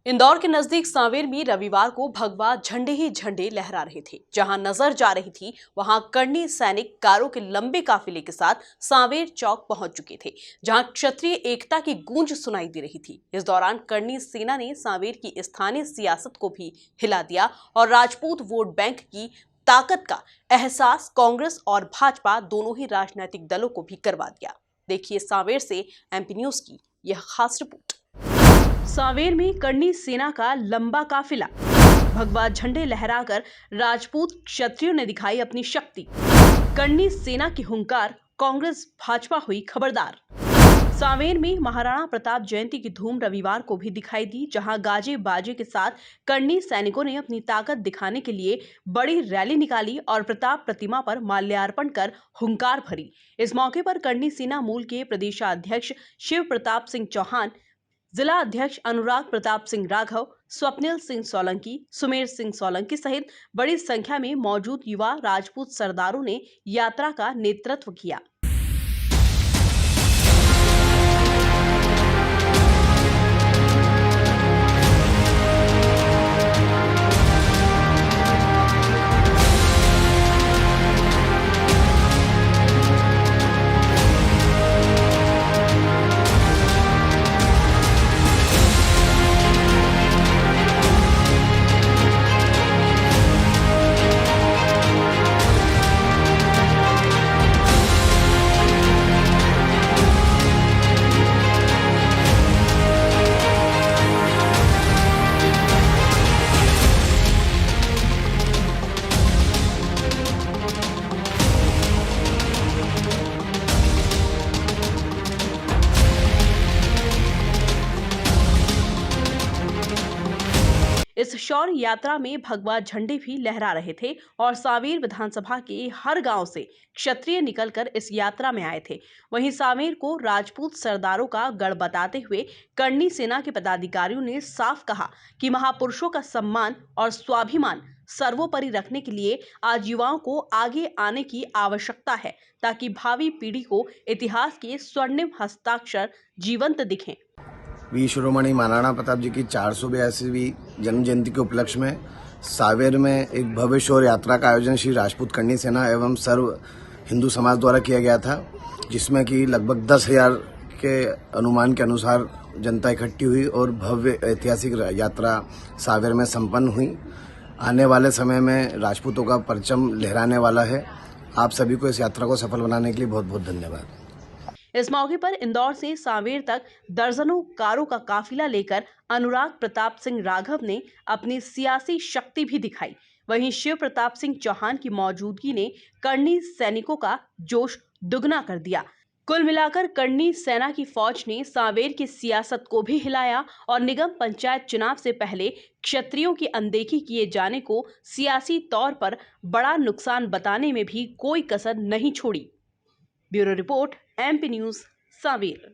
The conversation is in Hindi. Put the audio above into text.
इंदौर के नजदीक सांवेर में रविवार को भगवा झंडे ही झंडे लहरा रहे थे। जहां नजर जा रही थी वहां कर्णी सैनिक कारों के लंबे काफिले के साथ सांवेर चौक पहुंच चुके थे, जहां क्षत्रिय एकता की गूंज सुनाई दे रही थी। इस दौरान कर्णी सेना ने सांवेर की स्थानीय सियासत को भी हिला दिया और राजपूत वोट बैंक की ताकत का एहसास कांग्रेस और भाजपा दोनों ही राजनीतिक दलों को भी करवा दिया। देखिए सांवेर से एमपी न्यूज की यह खास रिपोर्ट। सांवेर में कर्णी सेना का लंबा काफिला, भगवा झंडे लहराकर राजपूत क्षत्रियों ने दिखाई अपनी शक्ति। कर्णी सेना की हुंकार, कांग्रेस भाजपा हुई खबरदार। सांवेर में महाराणा प्रताप जयंती की धूम रविवार को भी दिखाई दी, जहां गाजे बाजे के साथ कर्णी सैनिकों ने अपनी ताकत दिखाने के लिए बड़ी रैली निकाली और प्रताप प्रतिमा पर माल्यार्पण कर हुंकार भरी। इस मौके पर कर्णी सेना मूल के प्रदेशाध्यक्ष शिव प्रताप सिंह चौहान, जिला अध्यक्ष अनुराग प्रताप सिंह राघव, स्वप्निल सिंह सोलंकी, सुमेर सिंह सोलंकी सहित बड़ी संख्या में मौजूद युवा राजपूत सरदारों ने यात्रा का नेतृत्व किया। इस शौर्य यात्रा में भगवा झंडे भी लहरा रहे थे और सांवेर विधानसभा के हर गांव से क्षत्रिय निकलकर इस यात्रा में आए थे। वहीं सांवेर को राजपूत सरदारों का गढ़ बताते हुए कर्णी सेना के पदाधिकारियों ने साफ कहा कि महापुरुषों का सम्मान और स्वाभिमान सर्वोपरि रखने के लिए आज युवाओं को आगे आने की आवश्यकता है, ताकि भावी पीढ़ी को इतिहास के स्वर्णिम हस्ताक्षर जीवंत दिखें। वीर शिरोमणि महाराणा प्रताप जी की 482वीं जन्म जयंती के उपलक्ष्य में सांवेर में एक भव्य शौर्य यात्रा का आयोजन श्री राजपूत कर्णी सेना एवं सर्व हिंदू समाज द्वारा किया गया था, जिसमें कि लगभग 10,000 के अनुमान के अनुसार जनता इकट्ठी हुई और भव्य ऐतिहासिक यात्रा सांवेर में संपन्न हुई। आने वाले समय में राजपूतों का परचम लहराने वाला है। आप सभी को इस यात्रा को सफल बनाने के लिए बहुत बहुत धन्यवाद। इस मौके पर इंदौर से सांवेर तक दर्जनों कारों का काफिला लेकर अनुराग प्रताप सिंह राघव ने अपनी सियासी शक्ति भी दिखाई। वहीं शिव प्रताप सिंह चौहान की मौजूदगी ने कर्णी सैनिकों का जोश दुगना कर दिया। कुल मिलाकर कर्णी सेना की फौज ने सांवेर की सियासत को भी हिलाया और निगम पंचायत चुनाव से पहले क्षत्रियों की अनदेखी किए जाने को सियासी तौर पर बड़ा नुकसान बताने में भी कोई कसर नहीं छोड़ी। Bureau report, MP news, Sanwer.